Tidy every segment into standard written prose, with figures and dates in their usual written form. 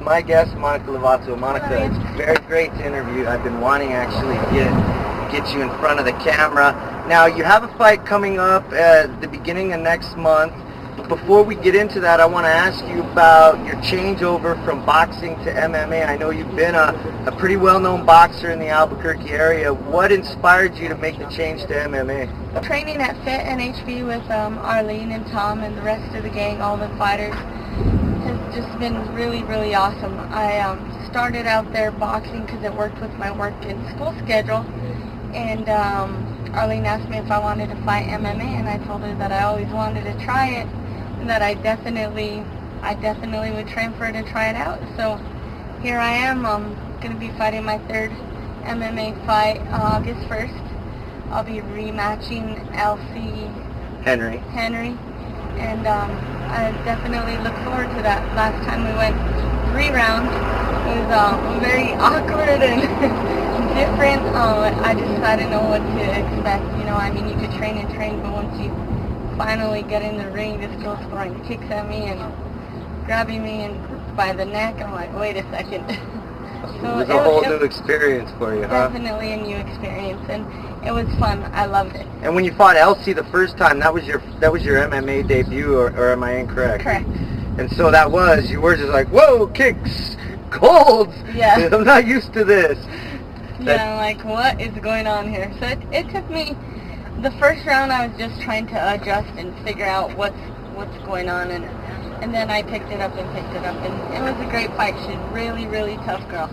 My guest, Monica Lovato. Monica, it's very great to interview. I've been wanting actually get you in front of the camera. Now, you have a fight coming up at the beginning of next month. But before we get into that, I want to ask you about your changeover from boxing to MMA. I know you've been a pretty well-known boxer in the Albuquerque area. What inspired you to make the change to MMA? Training at Fit-NHB with Arlene and Tom and the rest of the gang, all the fighters, has just been really, really awesome. I started out there boxing because it worked with my work and school schedule, and Arlene asked me if I wanted to fight MMA, and I told her that I always wanted to try it, and that I definitely would train for it and try it out. So here I am. I'm going to be fighting my third MMA fight August 1st. I'll be rematching Elsie Henry, and I definitely look forward to that. Last time we went 3 rounds. It was very awkward and different. I just didn't know what to expect. You know, I mean, you could train and train, but once you finally get in the ring, this girl's throwing kicks at me and grabbing me and by the neck. I'm like, wait a second. So it was a whole new experience for you, huh? Definitely a new experience, and it was fun. I loved it. And when you fought Elsie the first time, that was your MMA debut, or am I incorrect? Correct. And so you were just like, whoa, kicks, colds. Yeah. I'm not used to this. Yeah, I'm like, what is going on here? So it took me, the first round I was just trying to adjust and figure out what's going on, and then I picked it up, and it was a great fight. She's a really, really tough girl.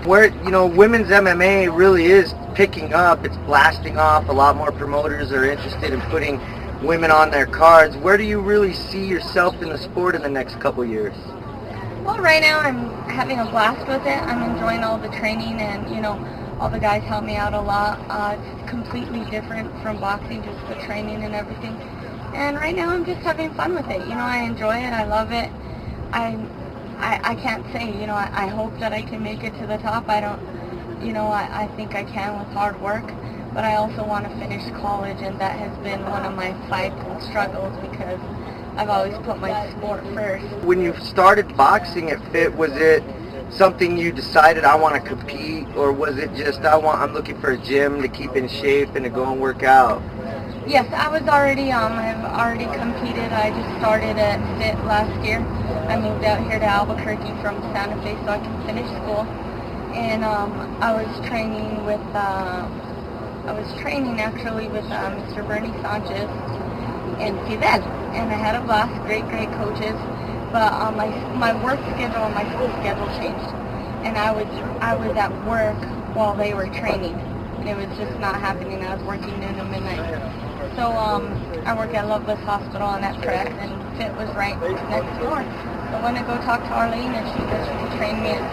Where, you know, women's MMA really is picking up. It's blasting off. A lot more promoters are interested in putting women on their cards. Where do you really see yourself in the sport in the next couple years? Well, right now I'm having a blast with it. I'm enjoying all the training, and, you know, all the guys help me out a lot. It's completely different from boxing, just the training and everything. And right now I'm just having fun with it. You know, I enjoy it. I love it. I can't say, you know, I hope that I can make it to the top. I don't, you know, I think I can with hard work. But I also want to finish college, and that has been one of my fights and struggles because I've always put my sport first. When you started boxing at Fit, was it something you decided I want to compete, or was it just I'm looking for a gym to keep in shape and to go and work out? Yes, I was already I've already competed. I just started at Fit last year. I moved out here to Albuquerque from Santa Fe so I can finish school, and I was training actually with Mr. Bernie Sanchez and Fidel, and I had a blast. Great coaches. But my work schedule and my school schedule changed, and I was at work while they were training, and it was just not happening. I was working noon to midnight. So I work at Loveless Hospital, and that's correct, and Fit was right next door. So I went to go talk to Arlene, and she said she could train me at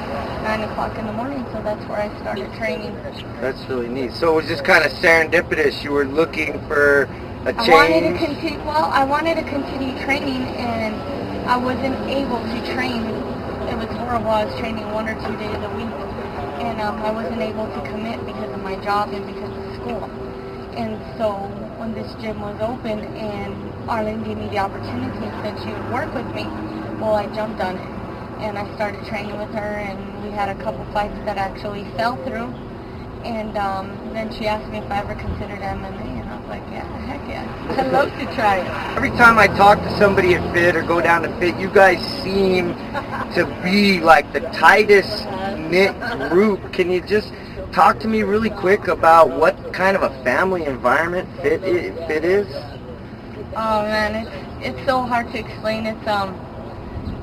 9 o'clock in the morning, so that's where I started training. That's really neat. So it was just kind of serendipitous. You were looking for a change? I wanted to continue training, and I wasn't able to train. It was horrible. I was training 1 or 2 days a week, and I wasn't able to commit because of my job and because of school. And so when this gym was open and Arlene gave me the opportunity and said she would work with me, well, I jumped on it. And I started training with her, and we had a couple fights that actually fell through. And then she asked me if I ever considered MMA, and I was like, yeah, heck yeah. I'd love to try it. Every time I talk to somebody at Fit or go down to Fit, you guys seem to be like the tightest knit group. Can you just talk to me really quick about what kind of a family environment Fit is? Oh man, it's so hard to explain. It's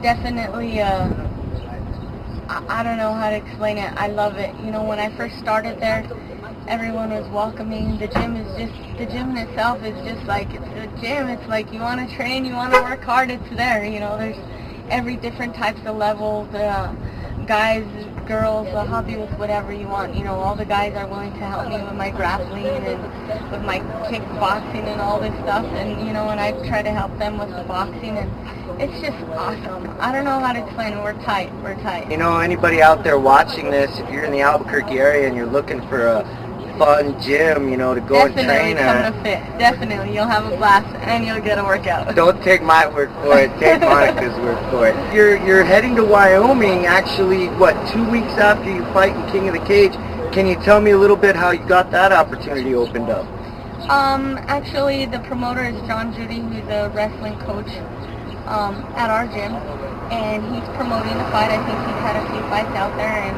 definitely I don't know how to explain it. I love it. You know, when I first started there, everyone was welcoming. The gym in itself is just like, it's a gym. It's like, you want to train, you want to work hard, it's there. You know, there's every different types of levels, guys, girls, I'll help you with whatever you want. You know, all the guys are willing to help me with my grappling and with my kickboxing and all this stuff. And, you know, and I try to help them with the boxing, and it's just awesome. I don't know how to explain it. We're tight. We're tight. You know, anybody out there watching this, if you're in the Albuquerque area and you're looking for a fun gym, you know, to go and train at. Definitely come to Fit. Definitely. You'll have a blast and you'll get a workout. Don't take my word for it. Take Monica's word for it. You're heading to Wyoming actually, what, 2 weeks after you fight in King of the Cage. Can you tell me a little bit how you got that opportunity opened up? Actually, the promoter is John Judy, who's a wrestling coach at our gym, and he's promoting the fight. I think he's had a few fights out there, and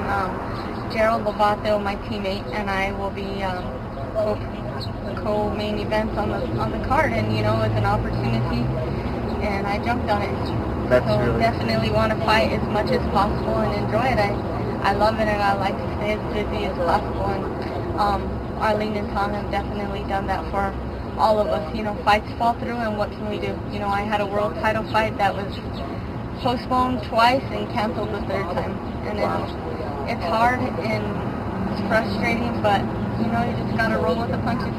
Gerald Lovato, my teammate, and I will be co-main events on the card, and you know, it's an opportunity, and I jumped on it. That's so really definitely want to fight as much as possible and enjoy it. I love it, and I like to stay as busy as possible, and Arlene and Tom have definitely done that for all of us. You know, fights fall through, and what can we do? You know, I had a world title fight that was postponed twice and canceled the third time, and it's hard and it's frustrating, but you know, you just gotta roll with the punches.